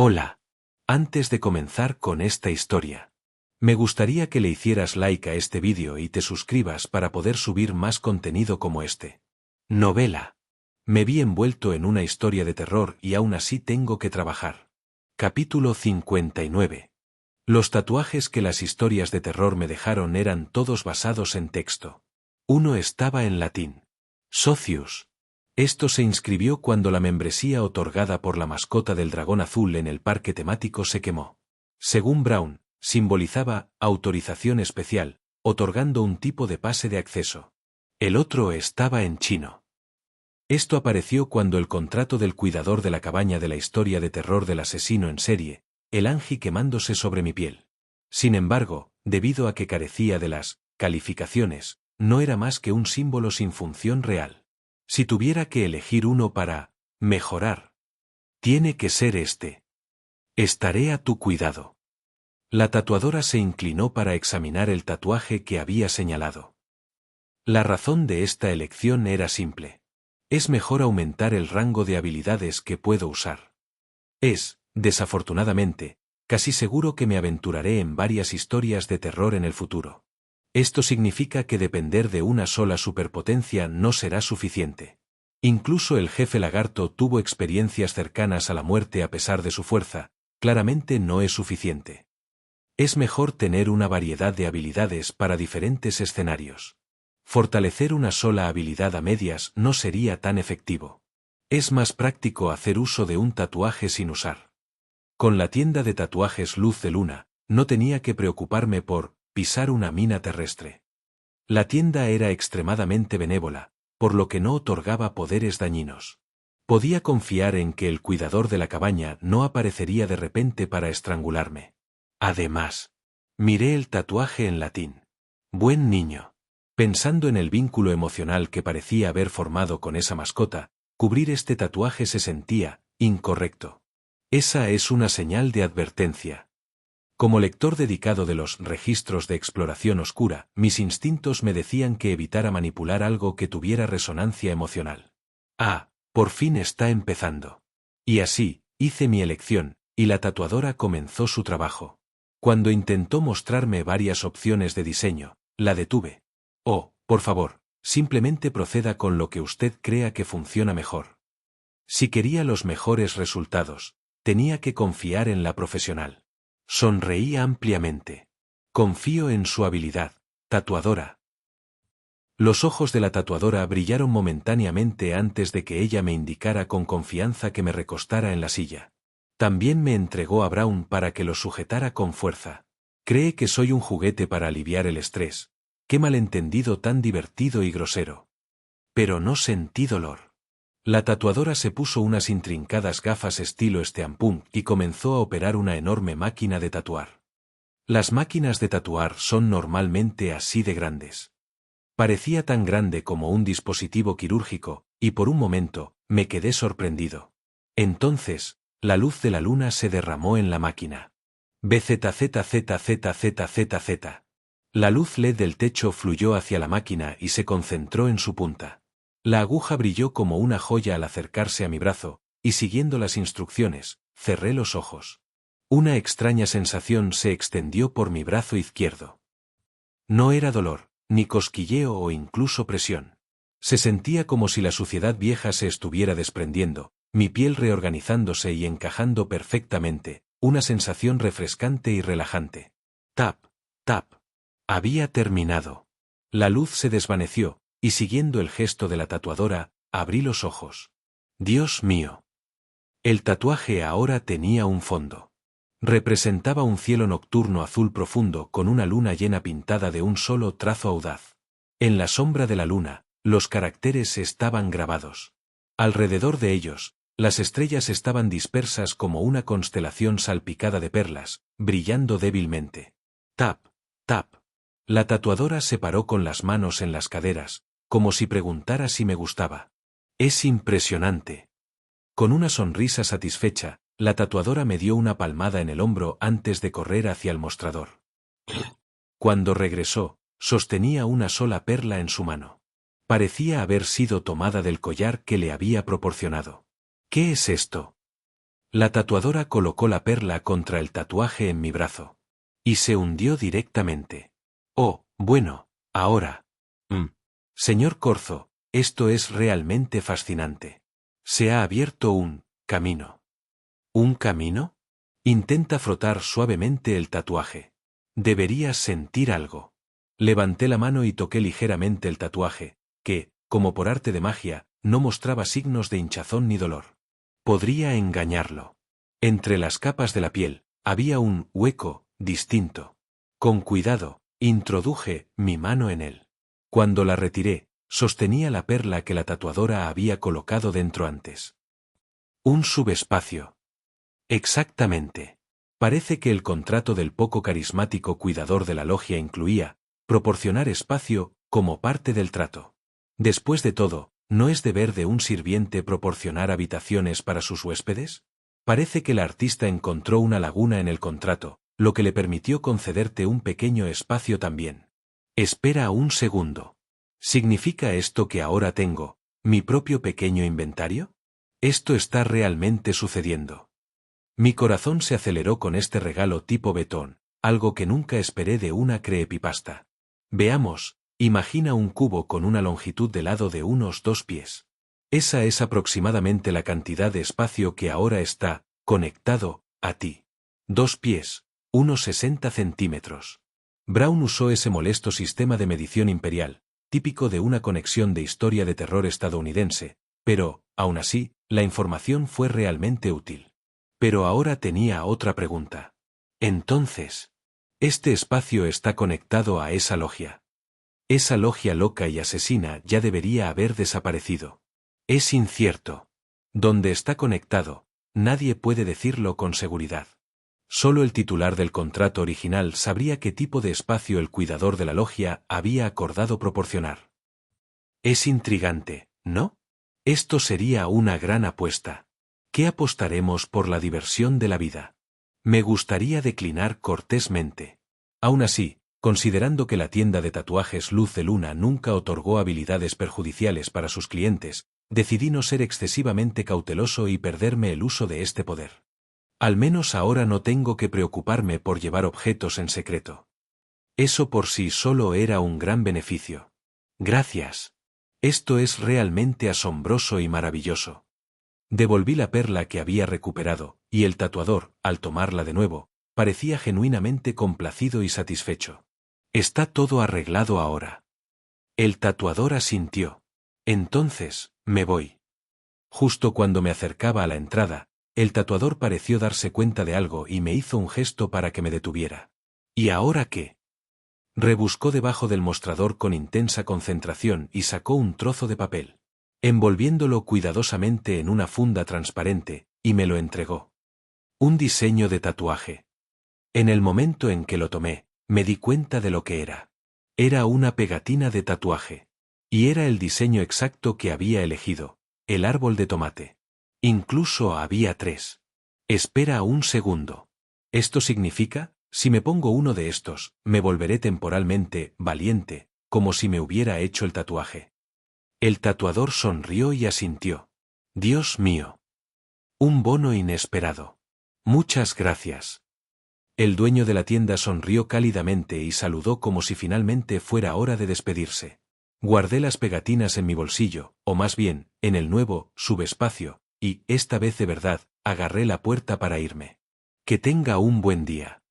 Hola. Antes de comenzar con esta historia, me gustaría que le hicieras like a este vídeo y te suscribas para poder subir más contenido como este. Novela. Me vi envuelto en una historia de terror y aún así tengo que trabajar. Capítulo 59. Los tatuajes que las historias de terror me dejaron eran todos basados en texto. Uno estaba en latín. Socius. Esto se inscribió cuando la membresía otorgada por la mascota del dragón azul en el parque temático se quemó. Según Brown, simbolizaba autorización especial, otorgando un tipo de pase de acceso. El otro estaba en chino. Esto apareció cuando el contrato del cuidador de la cabaña de la historia de terror del asesino en serie, el Anji quemándose sobre mi piel. Sin embargo, debido a que carecía de las calificaciones, no era más que un símbolo sin función real. Si tuviera que elegir uno para mejorar, tiene que ser este. Estaré a tu cuidado. La tatuadora se inclinó para examinar el tatuaje que había señalado. La razón de esta elección era simple. Es mejor aumentar el rango de habilidades que puedo usar. Es, desafortunadamente, casi seguro que me aventuraré en varias historias de terror en el futuro. Esto significa que depender de una sola superpotencia no será suficiente. Incluso el jefe lagarto tuvo experiencias cercanas a la muerte a pesar de su fuerza, claramente no es suficiente. Es mejor tener una variedad de habilidades para diferentes escenarios. Fortalecer una sola habilidad a medias no sería tan efectivo. Es más práctico hacer uso de un tatuaje sin usar. Con la tienda de tatuajes Luz de Luna, no tenía que preocuparme por pisar una mina terrestre. La tienda era extremadamente benévola, por lo que no otorgaba poderes dañinos. Podía confiar en que el cuidador de la cabaña no aparecería de repente para estrangularme. Además, miré el tatuaje en latín. Buen niño. Pensando en el vínculo emocional que parecía haber formado con esa mascota, cubrir este tatuaje se sentía incorrecto. Esa es una señal de advertencia. Como lector dedicado de los registros de exploración oscura, mis instintos me decían que evitara manipular algo que tuviera resonancia emocional. Ah, por fin está empezando. Y así, hice mi elección, y la tatuadora comenzó su trabajo. Cuando intentó mostrarme varias opciones de diseño, la detuve. Oh, por favor, simplemente proceda con lo que usted crea que funciona mejor. Si quería los mejores resultados, tenía que confiar en la profesional. Sonreí ampliamente. Confío en su habilidad, tatuadora. Los ojos de la tatuadora brillaron momentáneamente antes de que ella me indicara con confianza que me recostara en la silla. También me entregó a Brown para que lo sujetara con fuerza. Cree que soy un juguete para aliviar el estrés. Qué malentendido tan divertido y grosero. Pero no sentí dolor. La tatuadora se puso unas intrincadas gafas estilo steampunk y comenzó a operar una enorme máquina de tatuar. Las máquinas de tatuar son normalmente así de grandes. Parecía tan grande como un dispositivo quirúrgico, y por un momento, me quedé sorprendido. Entonces, la luz de la luna se derramó en la máquina. BZZZZZZZ. La luz LED del techo fluyó hacia la máquina y se concentró en su punta. La aguja brilló como una joya al acercarse a mi brazo, y siguiendo las instrucciones, cerré los ojos. Una extraña sensación se extendió por mi brazo izquierdo. No era dolor, ni cosquilleo o incluso presión. Se sentía como si la suciedad vieja se estuviera desprendiendo, mi piel reorganizándose y encajando perfectamente, una sensación refrescante y relajante. Tap, tap. Había terminado. La luz se desvaneció, y siguiendo el gesto de la tatuadora, abrí los ojos. Dios mío. El tatuaje ahora tenía un fondo. Representaba un cielo nocturno azul profundo con una luna llena pintada de un solo trazo audaz. En la sombra de la luna, los caracteres estaban grabados. Alrededor de ellos, las estrellas estaban dispersas como una constelación salpicada de perlas, brillando débilmente. Tap, tap. La tatuadora se paró con las manos en las caderas, como si preguntara si me gustaba. Es impresionante. Con una sonrisa satisfecha, la tatuadora me dio una palmada en el hombro antes de correr hacia el mostrador. Cuando regresó, sostenía una sola perla en su mano. Parecía haber sido tomada del collar que le había proporcionado. ¿Qué es esto? La tatuadora colocó la perla contra el tatuaje en mi brazo. Y se hundió directamente. Oh, bueno, ahora. Señor Corzo, esto es realmente fascinante. Se ha abierto un camino. ¿Un camino? Intenta frotar suavemente el tatuaje. Deberías sentir algo. Levanté la mano y toqué ligeramente el tatuaje, que, como por arte de magia, no mostraba signos de hinchazón ni dolor. Podría engañarlo. Entre las capas de la piel, había un hueco distinto. Con cuidado, introduje mi mano en él. Cuando la retiré, sostenía la perla que la tatuadora había colocado dentro antes. Un subespacio. Exactamente. Parece que el contrato del poco carismático cuidador de la logia incluía proporcionar espacio como parte del trato. Después de todo, ¿no es deber de un sirviente proporcionar habitaciones para sus huéspedes? Parece que el artista encontró una laguna en el contrato, lo que le permitió concederte un pequeño espacio también. Espera un segundo. ¿Significa esto que ahora tengo mi propio pequeño inventario? Esto está realmente sucediendo. Mi corazón se aceleró con este regalo tipo betón, algo que nunca esperé de una creepypasta. Veamos, imagina un cubo con una longitud de lado de unos 2 pies. Esa es aproximadamente la cantidad de espacio que ahora está conectado a ti. 2 pies, unos 60 centímetros. Brown usó ese molesto sistema de medición imperial, típico de una conexión de historia de terror estadounidense, pero, aún así, la información fue realmente útil. Pero ahora tenía otra pregunta. Entonces, este espacio está conectado a esa logia. Esa logia loca y asesina ya debería haber desaparecido. Es incierto. Donde está conectado, nadie puede decirlo con seguridad. Solo el titular del contrato original sabría qué tipo de espacio el cuidador de la logia había acordado proporcionar. Es intrigante, ¿no? Esto sería una gran apuesta. ¿Qué apostaremos por la diversión de la vida? Me gustaría declinar cortésmente. Aún así, considerando que la tienda de tatuajes Luz de Luna nunca otorgó habilidades perjudiciales para sus clientes, decidí no ser excesivamente cauteloso y perderme el uso de este poder. Al menos ahora no tengo que preocuparme por llevar objetos en secreto. Eso por sí solo era un gran beneficio. Gracias. Esto es realmente asombroso y maravilloso. Devolví la perla que había recuperado, y el tatuador, al tomarla de nuevo, parecía genuinamente complacido y satisfecho. Está todo arreglado ahora. El tatuador asintió. Entonces, me voy. Justo cuando me acercaba a la entrada, el tatuador pareció darse cuenta de algo y me hizo un gesto para que me detuviera. ¿Y ahora qué? Rebuscó debajo del mostrador con intensa concentración y sacó un trozo de papel, envolviéndolo cuidadosamente en una funda transparente, y me lo entregó. Un diseño de tatuaje. En el momento en que lo tomé, me di cuenta de lo que era. Era una pegatina de tatuaje. Y era el diseño exacto que había elegido, el árbol de tomate. Incluso había 3. Espera un segundo. ¿Esto significa, si me pongo uno de estos, me volveré temporalmente valiente, como si me hubiera hecho el tatuaje? El tatuador sonrió y asintió. Dios mío. Un bono inesperado. Muchas gracias. El dueño de la tienda sonrió cálidamente y saludó como si finalmente fuera hora de despedirse. Guardé las pegatinas en mi bolsillo, o más bien, en el nuevo subespacio, y, esta vez de verdad, agarré la puerta para irme. Que tenga un buen día.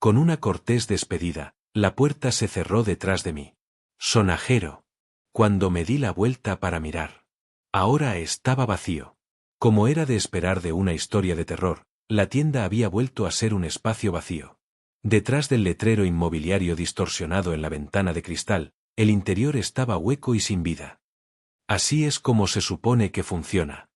Con una cortés despedida, la puerta se cerró detrás de mí. Sonajero. Cuando me di la vuelta para mirar. Ahora estaba vacío. Como era de esperar de una historia de terror, la tienda había vuelto a ser un espacio vacío. Detrás del letrero inmobiliario distorsionado en la ventana de cristal, el interior estaba hueco y sin vida. Así es como se supone que funciona.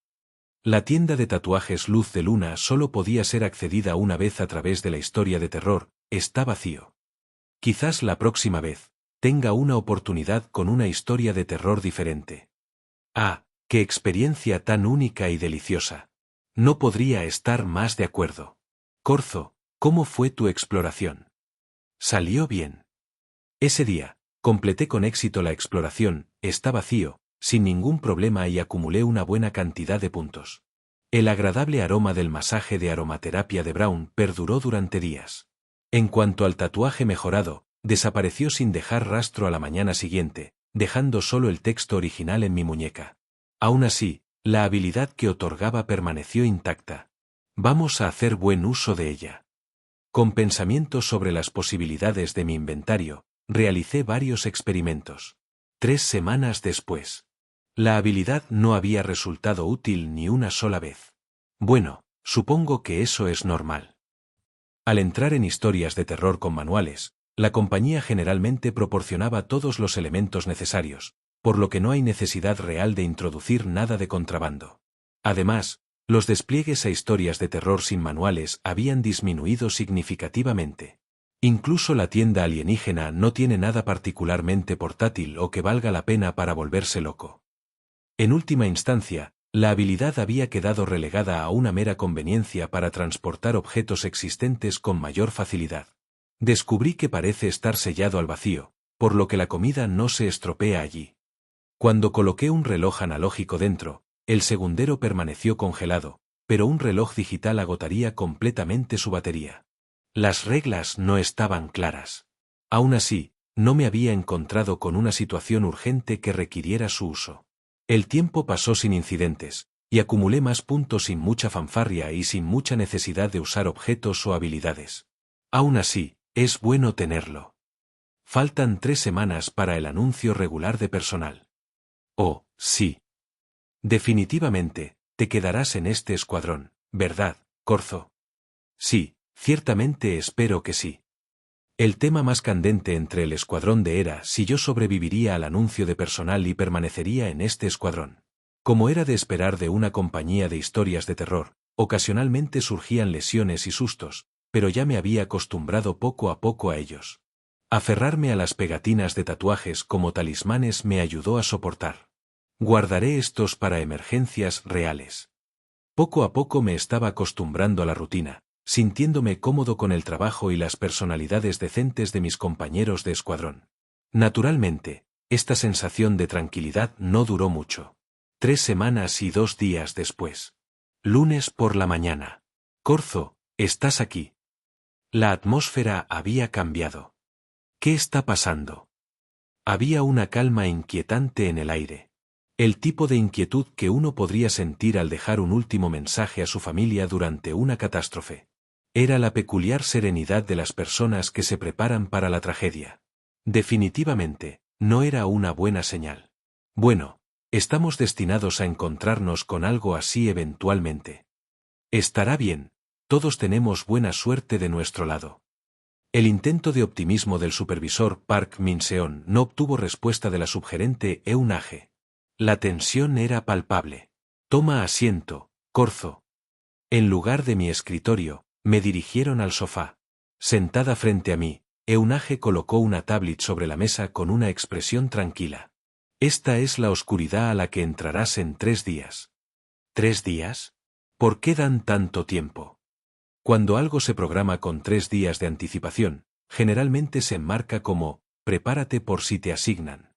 La tienda de tatuajes Luz de Luna solo podía ser accedida una vez a través de la historia de terror, está vacío. Quizás la próxima vez tenga una oportunidad con una historia de terror diferente. Ah, qué experiencia tan única y deliciosa. No podría estar más de acuerdo. Corzo, ¿cómo fue tu exploración? Salió bien. Ese día, completé con éxito la exploración, está vacío, sin ningún problema y acumulé una buena cantidad de puntos. El agradable aroma del masaje de aromaterapia de Brown perduró durante días. En cuanto al tatuaje mejorado, desapareció sin dejar rastro a la mañana siguiente, dejando solo el texto original en mi muñeca. Aún así, la habilidad que otorgaba permaneció intacta. Vamos a hacer buen uso de ella. Con pensamientos sobre las posibilidades de mi inventario, realicé varios experimentos. 3 semanas después. La habilidad no había resultado útil ni una sola vez. Bueno, supongo que eso es normal. Al entrar en historias de terror con manuales, la compañía generalmente proporcionaba todos los elementos necesarios, por lo que no hay necesidad real de introducir nada de contrabando. Además, los despliegues a historias de terror sin manuales habían disminuido significativamente. Incluso la tienda alienígena no tiene nada particularmente portátil o que valga la pena para volverse loco. En última instancia, la habilidad había quedado relegada a una mera conveniencia para transportar objetos existentes con mayor facilidad. Descubrí que parece estar sellado al vacío, por lo que la comida no se estropea allí. Cuando coloqué un reloj analógico dentro, el segundero permaneció congelado, pero un reloj digital agotaría completamente su batería. Las reglas no estaban claras. Aún así, no me había encontrado con una situación urgente que requiriera su uso. El tiempo pasó sin incidentes, y acumulé más puntos sin mucha fanfarria y sin mucha necesidad de usar objetos o habilidades. Aún así, es bueno tenerlo. Faltan 3 semanas para el anuncio regular de personal. Oh, sí. Definitivamente, te quedarás en este escuadrón, ¿verdad, Corzo? Sí, ciertamente espero que sí. El tema más candente entre el escuadrón era si yo sobreviviría al anuncio de personal y permanecería en este escuadrón. Como era de esperar de una compañía de historias de terror, ocasionalmente surgían lesiones y sustos, pero ya me había acostumbrado poco a poco a ellos. Aferrarme a las pegatinas de tatuajes como talismanes me ayudó a soportar. Guardaré estos para emergencias reales. Poco a poco me estaba acostumbrando a la rutina, sintiéndome cómodo con el trabajo y las personalidades decentes de mis compañeros de escuadrón. Naturalmente, esta sensación de tranquilidad no duró mucho. 3 semanas y 2 días después. Lunes por la mañana. Corzo, ¿estás aquí? La atmósfera había cambiado. ¿Qué está pasando? Había una calma inquietante en el aire. El tipo de inquietud que uno podría sentir al dejar un último mensaje a su familia durante una catástrofe. Era la peculiar serenidad de las personas que se preparan para la tragedia. Definitivamente, no era una buena señal. Bueno, estamos destinados a encontrarnos con algo así eventualmente. Estará bien, todos tenemos buena suerte de nuestro lado. El intento de optimismo del supervisor Park Min-seon no obtuvo respuesta de la subgerente Eun-hye. La tensión era palpable. Toma asiento, Corzo. En lugar de mi escritorio, me dirigieron al sofá. Sentada frente a mí, Eun-hye colocó una tablet sobre la mesa con una expresión tranquila. Esta es la oscuridad a la que entrarás en 3 días. ¿3 días? ¿Por qué dan tanto tiempo? Cuando algo se programa con 3 días de anticipación, generalmente se enmarca como, prepárate por si te asignan.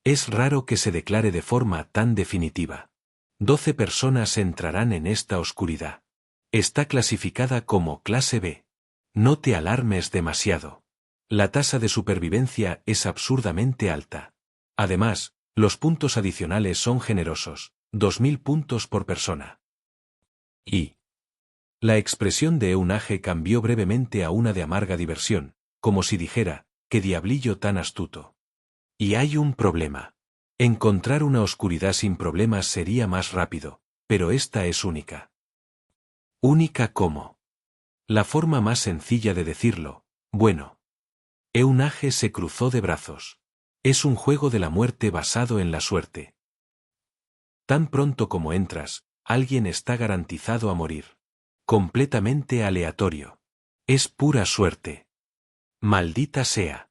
Es raro que se declare de forma tan definitiva. 12 personas entrarán en esta oscuridad. Está clasificada como clase B. No te alarmes demasiado. La tasa de supervivencia es absurdamente alta. Además, los puntos adicionales son generosos, 2000 puntos por persona. Y la expresión de Eun-hye cambió brevemente a una de amarga diversión, como si dijera, ¡qué diablillo tan astuto! Y hay un problema. Encontrar una oscuridad sin problemas sería más rápido, pero esta es única. ¿Única cómo? La forma más sencilla de decirlo, bueno. Eun-hye se cruzó de brazos. Es un juego de la muerte basado en la suerte. Tan pronto como entras, alguien está garantizado a morir. Completamente aleatorio. Es pura suerte. Maldita sea.